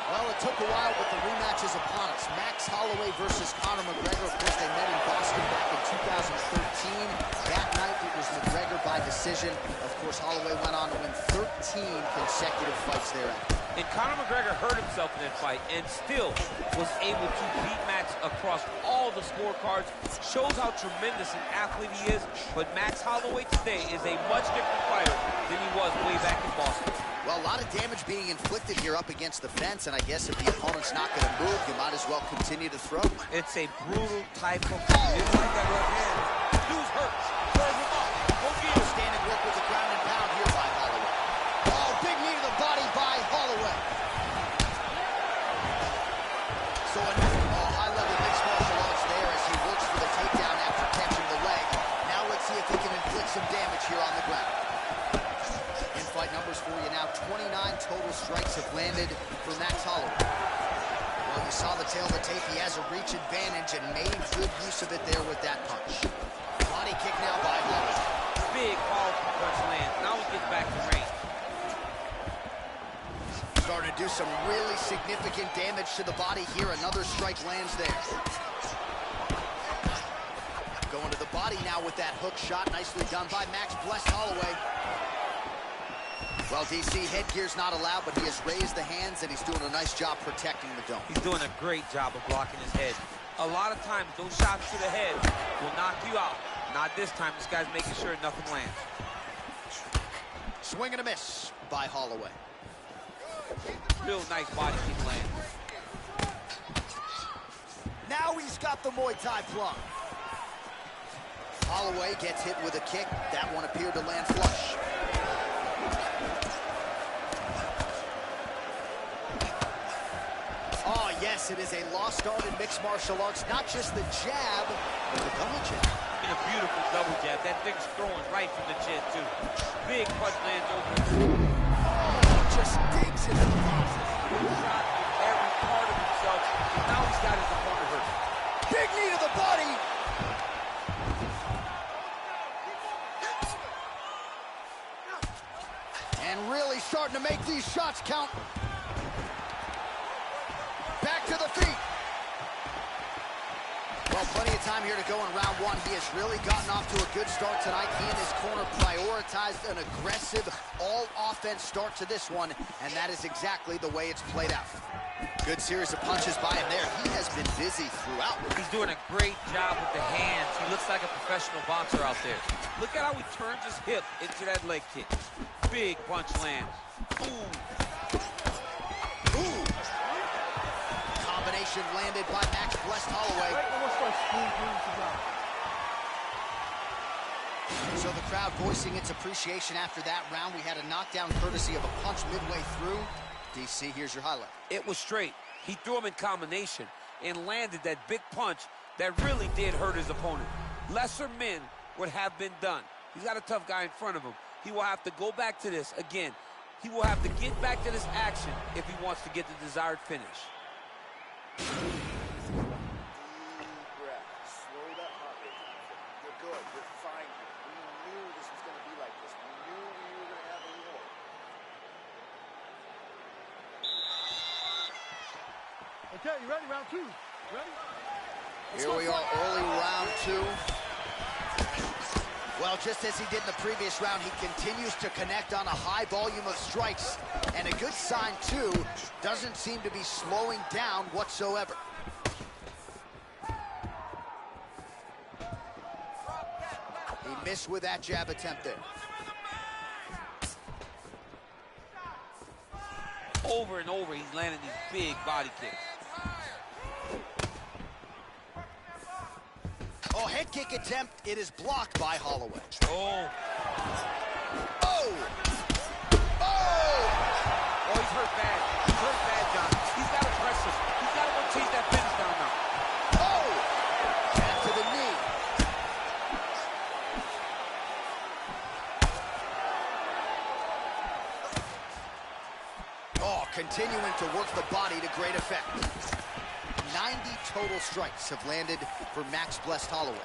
Well, it took a while, but the rematch is upon us. Max Holloway versus Conor McGregor. Of course, they met in Boston back in 2013. That night, it was McGregor by decision. Of course, Holloway went on to win 13 consecutive fights thereafter. And Conor McGregor hurt himself in that fight and still was able to beat Max across all the scorecards. Shows how tremendous an athlete he is. But Max Holloway today is a much different fighter than he was way back in Boston. Well, a lot of damage being inflicted here up against the fence, and I guess if the opponent's not going to move, you might as well continue to throw. It's a brutal type of fight. It's like that right hand. Dude's hurt. Serve him up. Go get him. Standing work with the ground and pound here by Holloway. Oh, big knee to the body by Holloway. So high-level mixed martial arts there as he works for the takedown after catching the leg. Now let's see if he can inflict some damage here on the ground. In-fight numbers for you now. 29 total strikes have landed for Max Holloway. Well, you saw the tail of the tape. He has a reach advantage and made good use of it there with that punch. Body kick now by Holloway. Big, powerful punch lands. Now he gets back to range. Starting to do some really significant damage to the body here. Another strike lands there. Going to the body now with that hook shot. Nicely done by Max. Blessed Holloway. Well, DC, headgear's not allowed, but he has raised the hands, and he's doing a nice job protecting the dome. He's doing a great job of blocking his head. A lot of times, those shots to the head will knock you out. Not this time. This guy's making sure nothing lands. Swing and a miss by Holloway. Real nice body kick land. Now he's got the Muay Thai plum. Holloway gets hit with a kick. That one appeared to land flush. Oh, yes, it is a lost art in mixed martial arts. Not just the jab, but the double jab. And a beautiful double jab. That thing's throwing right from the chin, too. Big punch lands over. Oh, just digs into the body. Good shot in every part of himself. Now he's got his opponent hurt. Big knee to the body. And really starting to make these shots count. Back to the feet. Well, plenty of time here to go in round one. He has really gotten off to a good start tonight. He and his corner prioritized an aggressive, all-offense start to this one, and that is exactly the way it's played out. Good series of punches by him there. He has been busy throughout. He's doing a great job with the hands. He looks like a professional boxer out there. Look at how he turns his hip into that leg kick. Big punch lands. Ooh. Ooh. Combination landed by Max Blessed Holloway. So the crowd voicing its appreciation after that round. We had a knockdown courtesy of a punch midway through. DC, here's your highlight. It was straight. He threw him in combination and landed that big punch that really did hurt his opponent. Lesser men would have been done. He's got a tough guy in front of him. He will have to go back to this. Again, he will have to get back to this action if he wants to get the desired finish. Deep breath. Slow that heart rate down. You're good. You're fine here. We knew this was going to be like this. We knew we were going to have a war. Okay, you ready? Round two. Ready? Here we are, early round two. Well, just as he did in the previous round, he continues to connect on a high volume of strikes. And a good sign, too, doesn't seem to be slowing down whatsoever. He missed with that jab attempt there. Over and over, he's landing these big body kicks. Oh, head kick attempt. It is blocked by Holloway. Oh. Oh! Oh! Oh, he's hurt bad. He's hurt bad, John. He's got to press this. He's got to go chase that finish down now. Oh! Back to the knee. Oh, continuing to work the body to great effect. 90 total strikes have landed for Max Blessed Holloway.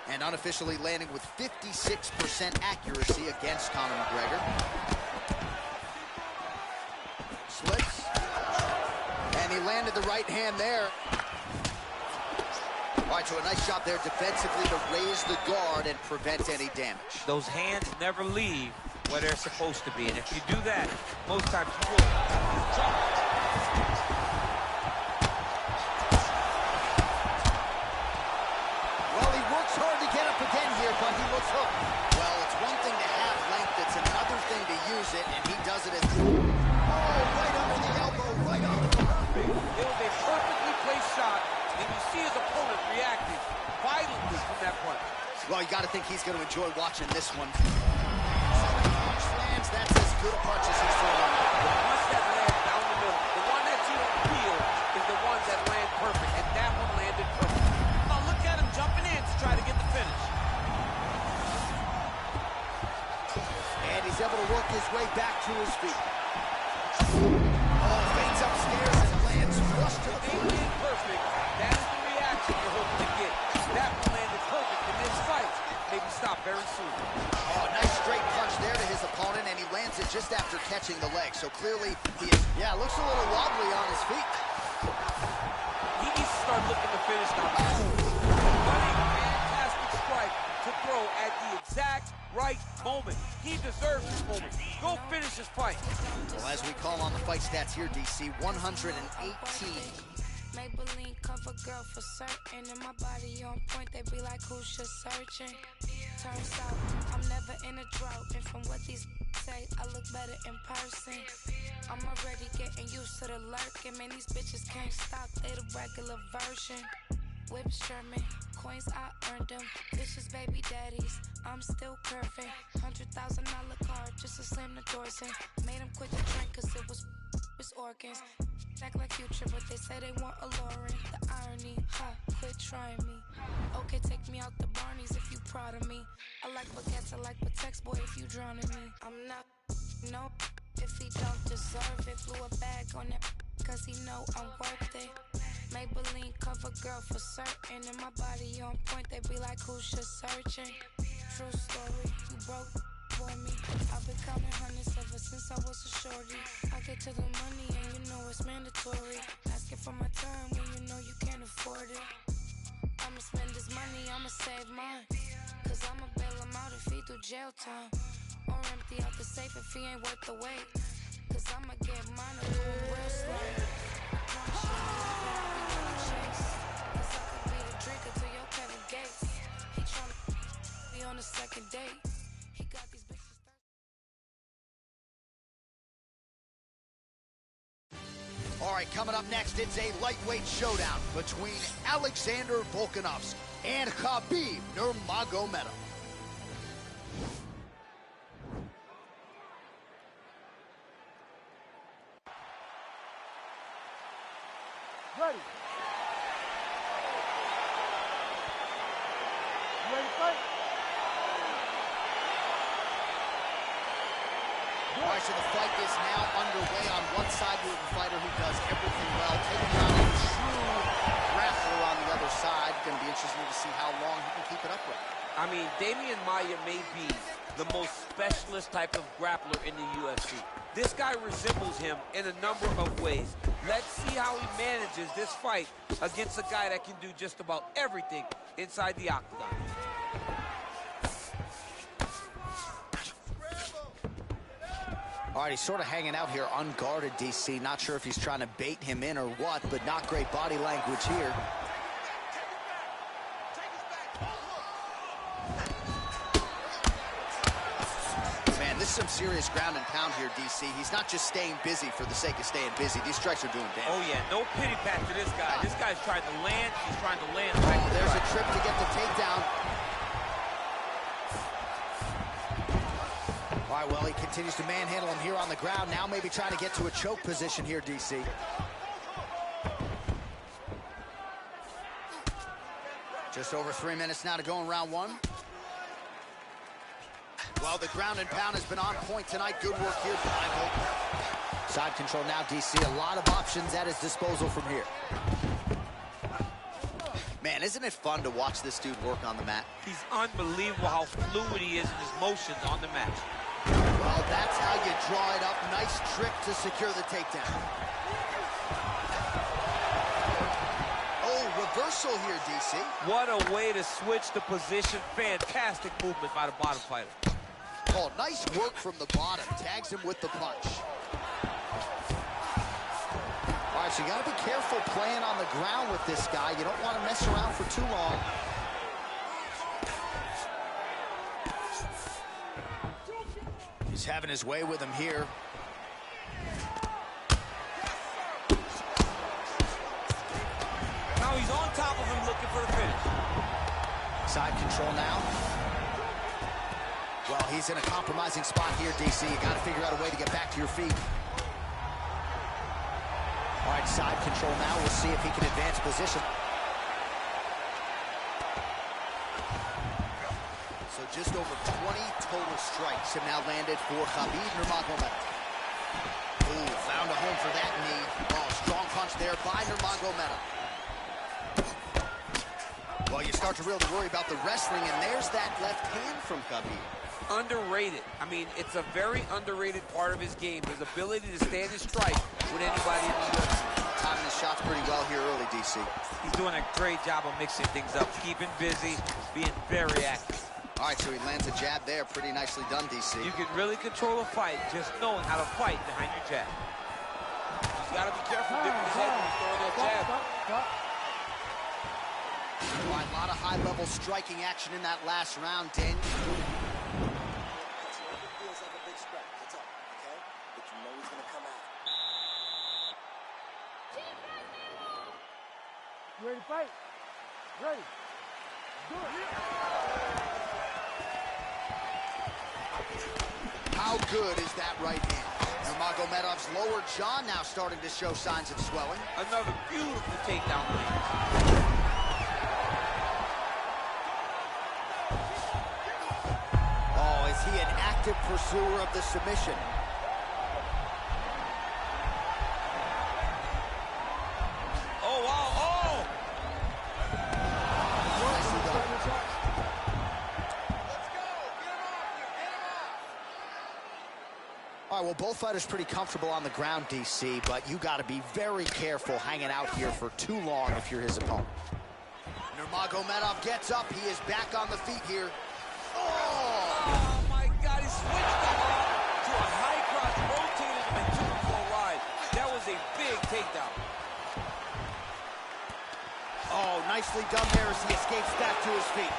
And unofficially landing with 56% accuracy against Conor McGregor. Slips. And he landed the right hand there. All right, so a nice job there defensively to raise the guard and prevent any damage. Those hands never leave where they're supposed to be. And if you do that, most times you will. But he looks hooked. Well, it's one thing to have length, it's another thing to use it, and he does it as... Oh, right under the elbow, right on the perfect. It was a perfectly placed shot, and you see his opponent reacting violently from that punch. Well, you got to think he's going to enjoy watching this one. Punch lands, that's as good a punch as he's thrown on. The punch that lands down the middle, the one that you don't feel is the ones that land perfect, and that one landed perfect. Now look at him jumping in to try to get the finish. And he's able to work his way back to his feet. Oh, fades upstairs and lands flush to the They did perfect. That is the reaction you're hoping to get. That one landed perfect in this fight. Maybe stop very soon. Oh, nice straight punch there to his opponent, and he lands it just after catching the leg. So clearly, he is, looks a little wobbly on his feet. He needs to start looking to finish now. What a fantastic strike to throw at the exact right moment. He deserves this moment. Go finish his fight. Well, as we call on the fight stats here, DC, 118. Maybelline cover girl for certain, and my body on point. They be like, who's just searching? Turns out I'm never in a drought, and from what these say, I look better in person. I'm already getting used to the lurking. Man, these bitches can't stop. They the regular version. Whip Sherman, coins, I earned them. Vicious baby daddies, I'm still curving. $100,000 car just to slam the doors in. Made him quit the drink cause it was his organs. Act like Future, but they say they want a Lauren. The irony, quit trying me. Okay, take me out the Barneys if you proud of me. I like baguettes, I like Patex, boy, if you drowning me. I'm not, no, if he don't deserve it. Blew a bag on that, cause he know I'm worth it. Maybelline cover girl for certain. And my body on point, they be like, who's just searching? True story, you broke for me. I've been counting hundreds ever since I was a shorty. I get to the money and you know it's mandatory. Asking for my time when you know you can't afford it. I'ma spend this money, I'ma save mine. Cause I'ma bail him out if he do jail time. Or empty out the safe if he ain't worth the wait. Cause I'ma get mine and do him real slow. I promise you, I'll be gonna chase. Cause I could be the drinker to your Kevin Gates. He tryna be on the second date. He got these bitches. All right, coming up next, it's a lightweight showdown between Alexander Volkanovski and Khabib Nurmagomedov. Ready. You ready to fight? All right, so the fight is now underway. On one side, we have a fighter who does everything well, taking on a true grappler on the other side. Going to be interesting to see how long he can keep it upright. I mean, Damian Maia may be the most specialist type of grappler in the UFC. This guy resembles him in a number of ways. Let's see how he manages this fight against a guy that can do just about everything inside the octagon. All right, he's sort of hanging out here unguarded, DC. Not sure if he's trying to bait him in or what, but not great body language here. Man, this is some serious ground and pound here, DC. He's not just staying busy for the sake of staying busy. These strikes are doing damage. Oh, yeah, no pity pat to this guy. This guy's trying to land. He's trying to land. Oh, there's a trip to get the takedown. All right, well, he continues to manhandle him here on the ground. Now maybe trying to get to a choke position here, DC. Just over 3 minutes now to go in round one. Well, the ground and pound has been on point tonight. Good work here by Volkanovski. Side control now, DC. A lot of options at his disposal from here. Man, isn't it fun to watch this dude work on the mat? He's unbelievable how fluid he is in his motions on the mat. Well, that's how you draw it up. Nice trick to secure the takedown. Oh, reversal here, DC. What a way to switch the position. Fantastic movement by the bottom fighter. Oh, nice work from the bottom. Tags him with the punch. All right, so you got to be careful playing on the ground with this guy. You don't want to mess around for too long. He's having his way with him here. Now he's on top of him looking for the finish. Side control now. Well, he's in a compromising spot here, DC. You got to figure out a way to get back to your feet. All right, side control now. We'll see if he can advance position. So just over 20 total strikes have now landed for Khabib Nurmagomedov. Ooh, found a home for that knee. Oh, strong punch there by Nurmagomedov. Well, you start to really worry about the wrestling, and there's that left hand from Khabib. Underrated. I mean, it's a very underrated part of his game. His ability to stand and strike with anybody in the UFC. Timing his shots pretty well here early, DC. He's doing a great job of mixing things up, keeping busy, being very active. All right, so he lands a jab there. Pretty nicely done, DC. You can really control a fight just knowing how to fight behind your jab. He's got to be careful dipping his head when he's throwing that jab. All right, a lot of high-level striking action in that last round, Daniel. Feels like a big strike. That's all, okay? But you know he's gonna come out. You ready to fight? Ready. How good is that right hand? Nurmagomedov's lower jaw now starting to show signs of swelling. Another beautiful takedown. Oh, is he an active pursuer of the submission? Oh, wow, oh! Nicely done. All right, well, both fighters pretty comfortable on the ground, DC, but you got to be very careful hanging out here for too long if you're his opponent. Nurmagomedov gets up. He is back on the feet here. Oh, my God, he switched him up to a high cross, rotated him, and took him for a ride. That was a big takedown. Oh, nicely done there as he escapes back to his feet.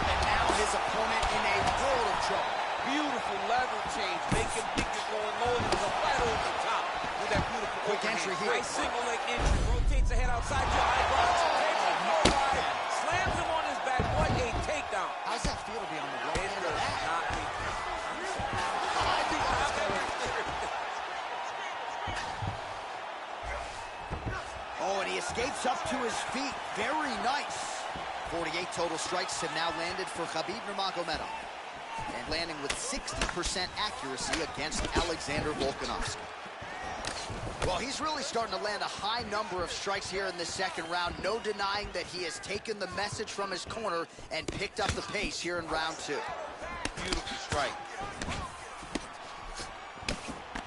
And now his opponent in a world of trouble. Beautiful level change. Make him think you're going low. There's a right over the top with that beautiful Quick overhand. entry here. Great single leg entry. Rotates the head outside to high cross. Takes him for a ride. Slams him on his back. What a takedown. How's that feel to be on the wrong It end of does that? not make Oh, and he escapes up to his feet. Very nice. 48 total strikes have now landed for Khabib Nurmagomedov. And landing with 60% accuracy against Alexander Volkanovski. Well, he's really starting to land a high number of strikes here in the second round. No denying that he has taken the message from his corner and picked up the pace here in round two. beautiful strike.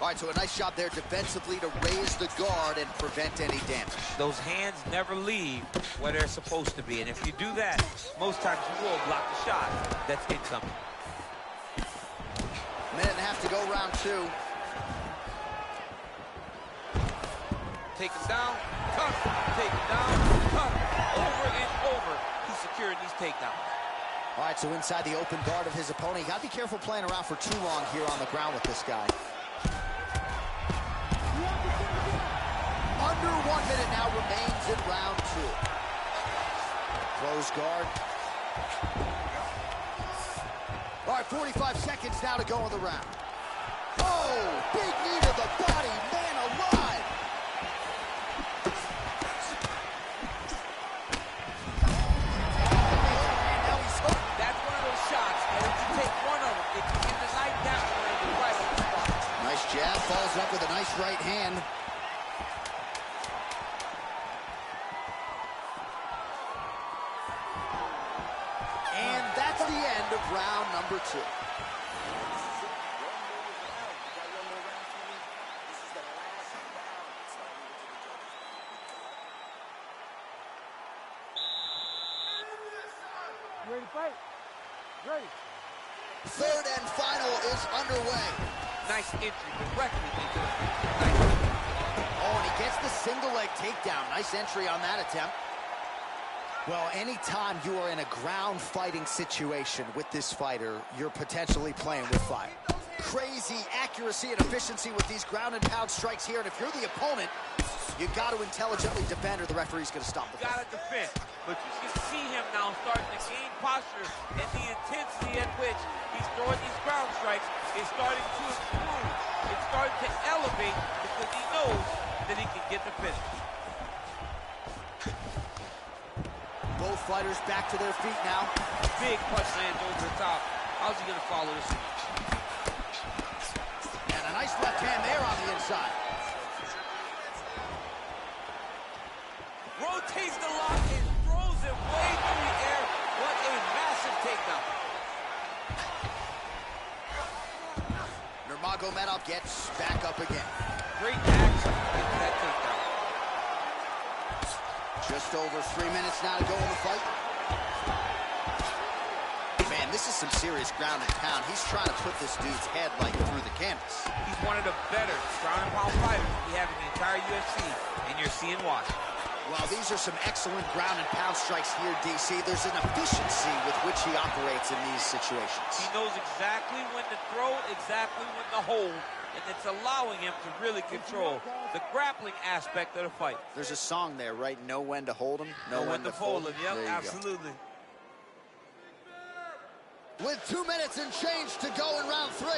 All right, so a nice job there defensively to raise the guard and prevent any damage. Those hands never leave where they're supposed to be. And if you do that, most times you will block the shot that's incoming. Minute and a half to go, round two. Take him down, cut him, take him down, cut him. Over and over, he's securing these takedowns. All right, so inside the open guard of his opponent. You got to be careful playing around for too long here on the ground with this guy. Under 1 minute now remains in round two. Close guard. All right, 45 seconds now to go in the round. Oh, big knee to the body, man alive. That's one of those shots, and if you take one of them, if you get the night down, it'll be right on the spot. Nice jab, follows up with a nice right hand. And that's the end of round number two. You ready to fight? Ready. Third and final is underway. Nice entry directly into the nice. Oh, and he gets the single leg takedown. Nice entry on that attempt. Well, anytime you are in a ground fighting situation with this fighter, you're potentially playing with fire. Crazy accuracy and efficiency with these ground and pound strikes here. And if you're the opponent, you got to intelligently defend or the referee's going to stop the fight. Got to defend, but you can see him now starting to gain posture, and the intensity at which he's throwing these ground strikes is starting to improve. It's starting to elevate because he knows that he can get the finish. Both fighters back to their feet now. Big punch lands over the top. How's he going to follow this one? And a nice left hand there on the inside. Rotates the lock and throws it way through the air. What a massive takedown. Nurmagomedov gets back up again. Great action into that takedown. Just over 3 minutes now to go in the fight. Man, this is some serious ground and pound. He's trying to put this dude's head like through the canvas. He's one of the better ground and pound fighters we have in the entire UFC, and you're seeing why. Well, these are some excellent ground and pound strikes here, DC. There's an efficiency with which he operates in these situations. He knows exactly when to throw, exactly when to hold, and it's allowing him to really control the grappling aspect of the fight. There's a song there, right? Know when to hold him, know when to fold him. Yep, there you absolutely. Go. With 2 minutes and change to go in round 3.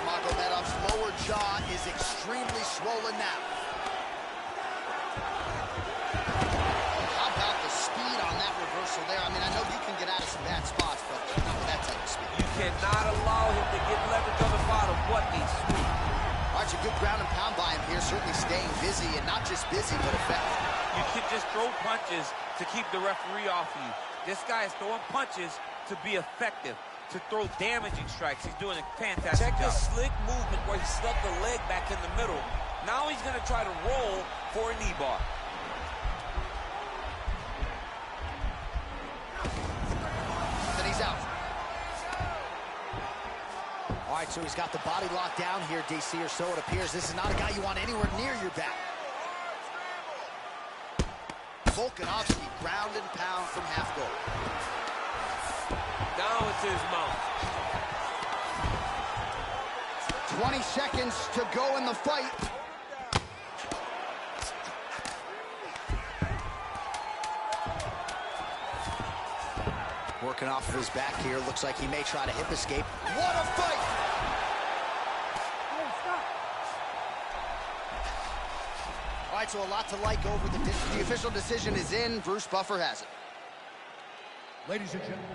Magomedov's lower jaw is extremely swollen now. How about the speed on that reversal there? I mean, I know you can get out of some bad spots, but not with that type of speed. You cannot allow him to get leverage on the bottom. What a sweep. All right, a good ground and pound by him here, certainly staying busy, and not just busy, but effective. You can just throw punches to keep the referee off of you. This guy is throwing punches to be effective, to throw damaging strikes. He's doing a fantastic job. Check this slick movement where he stuck the leg back in the middle. Now he's going to try to roll for a knee bar. Then he's out. All right, so he's got the body locked down here, DC, or so it appears. This is not a guy you want anywhere near your back. Volkanovski, ground and pound from half guard. Now it's his mouth. 20 seconds to go in the fight. Working off of his back here. Looks like he may try to hip escape. What a fight! All right, so a lot to like over the official decision is in. Bruce Buffer has it. Ladies and gentlemen.